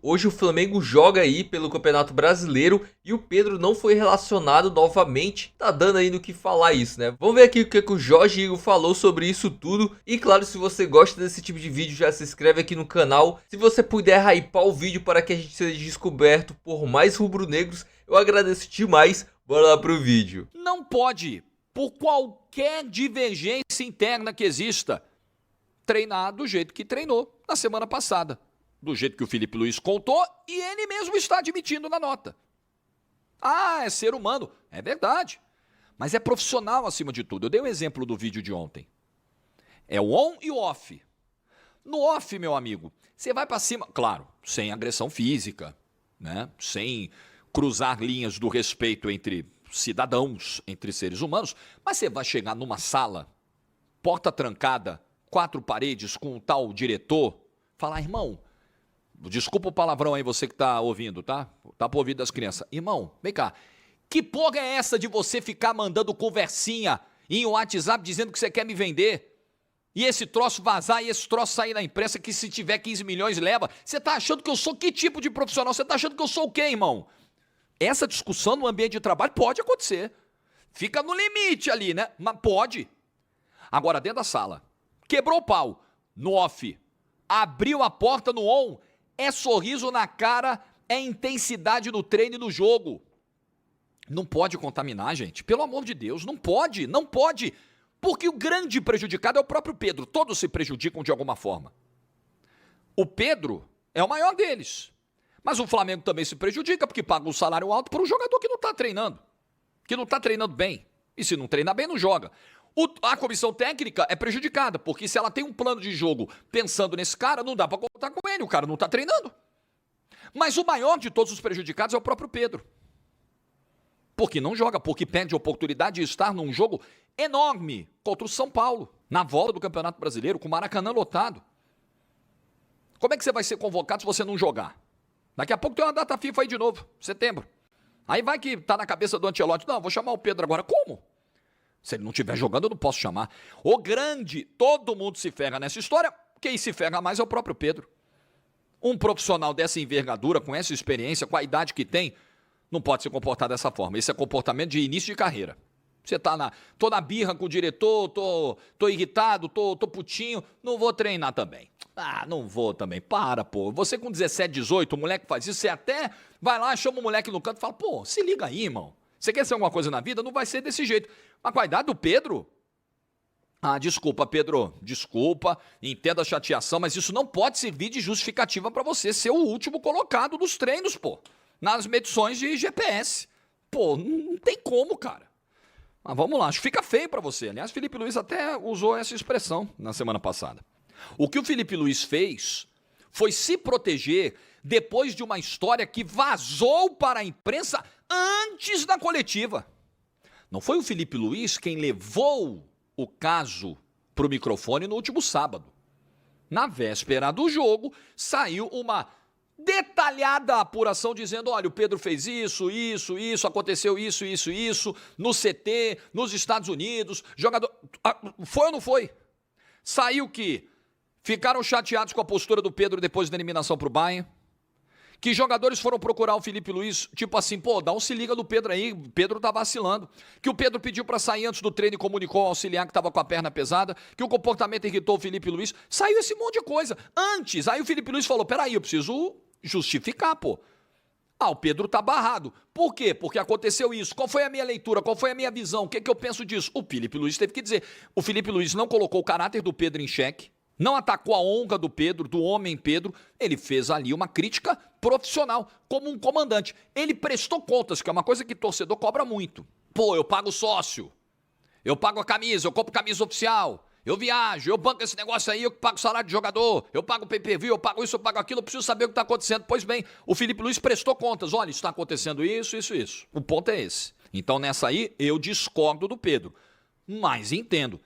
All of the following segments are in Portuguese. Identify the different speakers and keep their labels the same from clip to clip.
Speaker 1: Hoje o Flamengo joga aí pelo Campeonato Brasileiro e o Pedro não foi relacionado novamente. Tá dando aí no que falar isso, né? Vamos ver aqui o que o Jorge Igor falou sobre isso tudo. E claro, se você gosta desse tipo de vídeo, já se inscreve aqui no canal. Se você puder hypar o vídeo para que a gente seja descoberto por mais rubro-negros, eu agradeço demais. Bora lá pro vídeo.
Speaker 2: Não pode, por qualquer divergência interna que exista, treinar do jeito que treinou na semana passada. Do jeito que o Felipe Luiz contou e ele mesmo está admitindo na nota. Ah, é ser humano. É verdade. Mas é profissional acima de tudo. Eu dei um exemplo do vídeo de ontem. É o on e o off. No off, meu amigo, você vai para cima, claro, sem agressão física, né? Sem cruzar linhas do respeito entre cidadãos, entre seres humanos, mas você vai chegar numa sala, porta trancada, quatro paredes com um tal diretor, falar, irmão, desculpa o palavrão aí, você que tá ouvindo, tá? Tá pro ouvido das crianças. Irmão, vem cá. Que porra é essa de você ficar mandando conversinha em WhatsApp dizendo que você quer me vender? E esse troço vazar e esse troço sair na imprensa que se tiver 15 milhões leva. Você tá achando que eu sou que tipo de profissional? Você tá achando que eu sou o quê, irmão? Essa discussão no ambiente de trabalho pode acontecer. Fica no limite ali, né? Mas pode. Agora, dentro da sala, quebrou o pau no off, abriu a porta no on, é sorriso na cara, é intensidade no treino e no jogo. Não pode contaminar, gente. Pelo amor de Deus, não pode, não pode. Porque o grande prejudicado é o próprio Pedro. Todos se prejudicam de alguma forma. O Pedro é o maior deles. Mas o Flamengo também se prejudica porque paga um salário alto para um jogador que não está treinando. Que não está treinando bem. E se não treinar bem, não joga. A comissão técnica é prejudicada, porque se ela tem um plano de jogo pensando nesse cara, não dá para contar com ele, o cara não está treinando. Mas o maior de todos os prejudicados é o próprio Pedro. Porque não joga, porque perde a oportunidade de estar num jogo enorme contra o São Paulo, na volta do Campeonato Brasileiro, com o Maracanã lotado. Como é que você vai ser convocado se você não jogar? Daqui a pouco tem uma data FIFA aí de novo, setembro. Aí vai que tá na cabeça do Ancelotti, não, vou chamar o Pedro agora. Como? Se ele não estiver jogando, eu não posso chamar. O grande, todo mundo se ferra nessa história. Quem se ferra mais é o próprio Pedro. Um profissional dessa envergadura, com essa experiência, com a idade que tem, não pode se comportar dessa forma. Esse é comportamento de início de carreira. Você tô na birra com o diretor, tô irritado, tô putinho, não vou treinar também. Ah, não vou também. Para, pô. Você com 17, 18, o moleque faz isso, você até vai lá, chama o moleque no canto e fala, pô, se liga aí, irmão. Você quer ser alguma coisa na vida? Não vai ser desse jeito. Mas com a idade do Pedro... Ah, desculpa, Pedro. Desculpa, entenda a chateação, mas isso não pode servir de justificativa para você ser o último colocado nos treinos, pô. Nas medições de GPS. Pô, não tem como, cara. Mas vamos lá, acho que fica feio para você. Aliás, Felipe Luiz até usou essa expressão na semana passada. O que o Felipe Luiz fez foi se proteger depois de uma história que vazou para a imprensa antes da coletiva. Não foi o Felipe Luiz quem levou o caso para o microfone no último sábado. Na véspera do jogo, saiu uma detalhada apuração dizendo, olha, o Pedro fez isso, aconteceu isso, no CT, nos Estados Unidos, jogador... Foi ou não foi? Saiu que ficaram chateados com a postura do Pedro depois da eliminação para o Bayern, que jogadores foram procurar o Felipe Luiz, tipo assim, pô, dá um se liga do Pedro aí, o Pedro tá vacilando. Que o Pedro pediu para sair antes do treino e comunicou ao auxiliar que tava com a perna pesada, que o comportamento irritou o Felipe Luiz. Saiu esse monte de coisa. Antes, aí o Felipe Luiz falou, peraí, eu preciso justificar, pô. Ah, o Pedro tá barrado. Por quê? Porque aconteceu isso. Qual foi a minha leitura? Qual foi a minha visão? O que eu penso disso? O Felipe Luiz teve que dizer. O Felipe Luiz não colocou o caráter do Pedro em xeque, não atacou a honra do Pedro, do homem Pedro, ele fez ali uma crítica profissional, como um comandante. Ele prestou contas, que é uma coisa que torcedor cobra muito. Pô, eu pago sócio, eu pago a camisa, eu compro camisa oficial, eu viajo, eu banco esse negócio aí, eu pago salário de jogador, eu pago pay-per-view, eu pago isso, eu pago aquilo, eu preciso saber o que está acontecendo. Pois bem, o Felipe Luiz prestou contas, olha, está acontecendo isso. O ponto é esse. Então nessa aí, eu discordo do Pedro, mas entendo.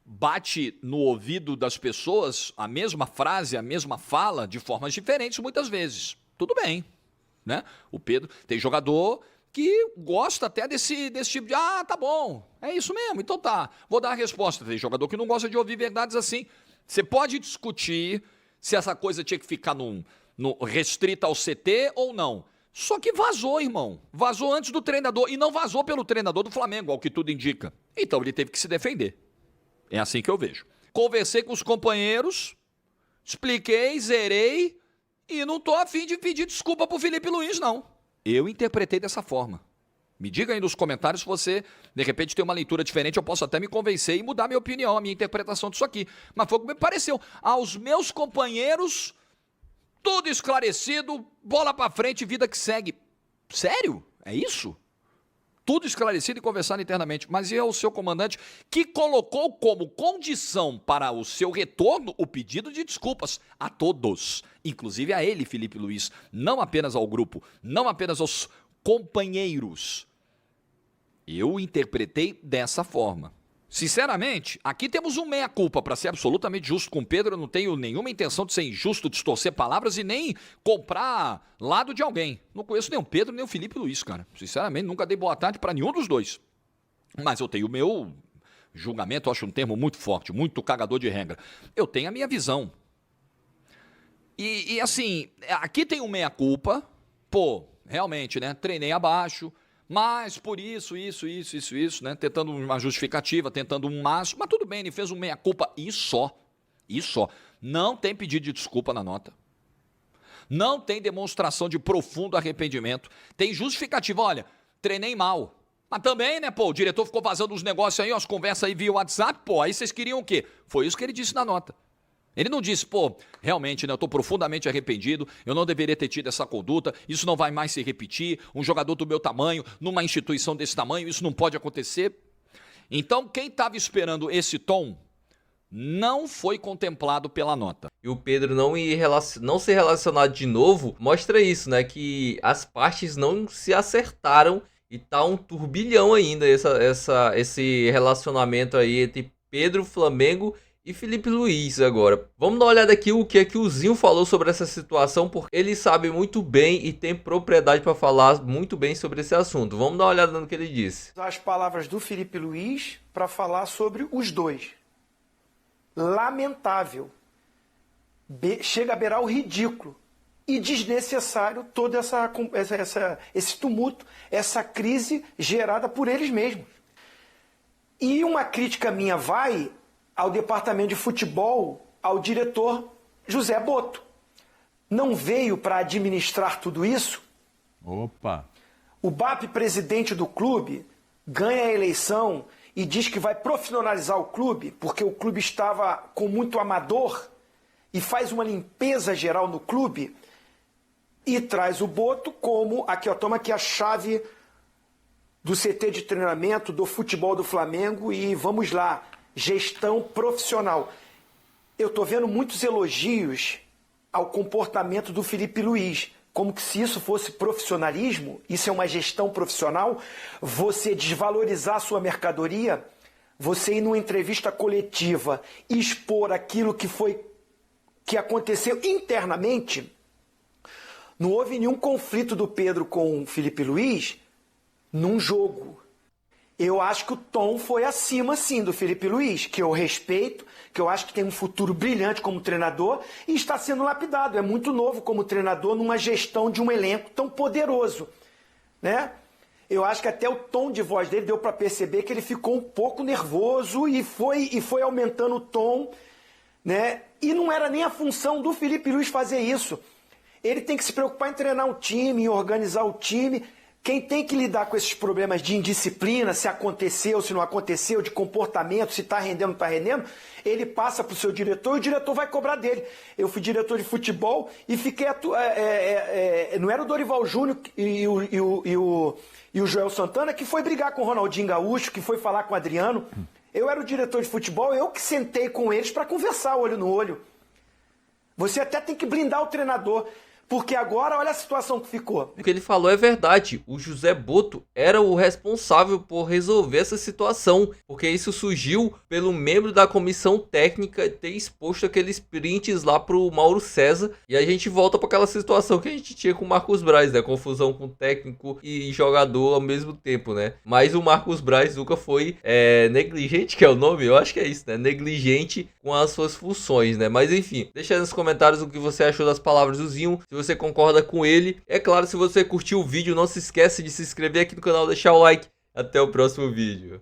Speaker 2: Bate no ouvido das pessoas a mesma frase, a mesma fala, de formas diferentes muitas vezes. Tudo bem, né? O Pedro tem jogador que gosta até desse tipo de, ah, tá bom, é isso mesmo, então tá, vou dar a resposta. Tem jogador que não gosta de ouvir verdades assim. Você pode discutir se essa coisa tinha que ficar restrita ao CT ou não. Só que vazou, irmão. Vazou antes do treinador e não vazou pelo treinador do Flamengo, ao que tudo indica. Então ele teve que se defender. É assim que eu vejo. Conversei com os companheiros, expliquei, zerei e não tô a fim de pedir desculpa pro Felipe Luiz, não. Eu interpretei dessa forma. Me diga aí nos comentários se você, de repente, tem uma leitura diferente, eu posso até me convencer e mudar minha opinião, a minha interpretação disso aqui. Mas foi o que me pareceu. Aos meus companheiros, tudo esclarecido, bola pra frente, vida que segue. Sério? É isso? Tudo esclarecido e conversado internamente. Mas e é o seu comandante que colocou como condição para o seu retorno o pedido de desculpas a todos, inclusive a ele, Felipe Luiz, não apenas ao grupo, não apenas aos companheiros. Eu interpretei dessa forma. Sinceramente, aqui temos um meia-culpa, para ser absolutamente justo com o Pedro. Eu não tenho nenhuma intenção de ser injusto, distorcer palavras e nem comprar lado de alguém. Não conheço nem o Pedro nem o Felipe Luiz, cara. Sinceramente, nunca dei boa tarde para nenhum dos dois. Mas eu tenho o meu julgamento, eu acho um termo muito forte, muito cagador de regra. Eu tenho a minha visão. E assim, aqui tem um meia-culpa. Pô, realmente, né? Treinei abaixo. Mas por isso, né? Tentando uma justificativa, tentando um máximo. Mas tudo bem, ele fez um meia-culpa e só. E só. Não tem pedido de desculpa na nota. Não tem demonstração de profundo arrependimento. Tem justificativa, olha, treinei mal. Mas também, né, pô, o diretor ficou vazando os negócios aí, as conversas aí via WhatsApp, pô, aí vocês queriam o quê? Foi isso que ele disse na nota. Ele não disse, pô, realmente, né, eu tô profundamente arrependido, eu não deveria ter tido essa conduta, isso não vai mais se repetir, um jogador do meu tamanho, numa instituição desse tamanho, isso não pode acontecer. Então, quem estava esperando esse tom não foi contemplado pela nota.
Speaker 1: E o Pedro não ser relacionado de novo mostra isso, né? Que as partes não se acertaram e tá um turbilhão ainda esse relacionamento aí entre Pedro, Flamengo e Felipe Luiz agora. Vamos dar uma olhada aqui o que é que o Zinho falou sobre essa situação, porque ele sabe muito bem e tem propriedade para falar muito bem sobre esse assunto. Vamos dar uma olhada no que ele disse.
Speaker 3: As palavras do Felipe Luiz para falar sobre os dois. Lamentável. Chega a beirar o ridículo. E desnecessário todo esse tumulto, essa crise gerada por eles mesmos. E uma crítica minha vai ao departamento de futebol, ao diretor José Boto. Não veio para administrar tudo isso?
Speaker 4: Opa!
Speaker 3: O BAP, presidente do clube, ganha a eleição e diz que vai profissionalizar o clube, porque o clube estava com muito amador, e faz uma limpeza geral no clube, e traz o Boto como, aqui ó, toma aqui a chave do CT de treinamento do futebol do Flamengo e vamos lá, gestão profissional. Eu estou vendo muitos elogios ao comportamento do Felipe Luiz, como que se isso fosse profissionalismo, isso é uma gestão profissional, você desvalorizar a sua mercadoria, você ir numa entrevista coletiva e expor aquilo que aconteceu internamente. Não houve nenhum conflito do Pedro com o Felipe Luiz num jogo. Eu acho que o tom foi acima, sim, do Felipe Luiz, que eu respeito, que eu acho que tem um futuro brilhante como treinador e está sendo lapidado. É muito novo como treinador numa gestão de um elenco tão poderoso, né? Eu acho que até o tom de voz dele deu para perceber que ele ficou um pouco nervoso e foi aumentando o tom, né? E não era nem a função do Felipe Luiz fazer isso. Ele tem que se preocupar em treinar o time, em organizar o time. Quem tem que lidar com esses problemas de indisciplina, se aconteceu, se não aconteceu, de comportamento, se está rendendo, não está rendendo, ele passa para o seu diretor e o diretor vai cobrar dele. Eu fui diretor de futebol e fiquei... não era o Dorival Júnior e o Joel Santana que foi brigar com o Ronaldinho Gaúcho, que foi falar com o Adriano. Eu era o diretor de futebol, eu que sentei com eles para conversar olho no olho. Você até tem que blindar o treinador. Porque agora olha a situação que ficou.
Speaker 1: O que ele falou é verdade. O José Boto era o responsável por resolver essa situação, porque isso surgiu pelo membro da comissão técnica ter exposto aqueles prints lá pro Mauro César. E a gente volta para aquela situação que a gente tinha com o Marcos Braz, né? Confusão com técnico e jogador ao mesmo tempo, né? Mas o Marcos Braz nunca foi negligente, que é o nome? Eu acho que é isso, né? Negligente com as suas funções, né? Mas enfim, deixa aí nos comentários o que você achou das palavras do Zinho, se você concorda com ele. É claro, se você curtiu o vídeo, não se esquece de se inscrever aqui no canal, deixar o like. Até o próximo vídeo.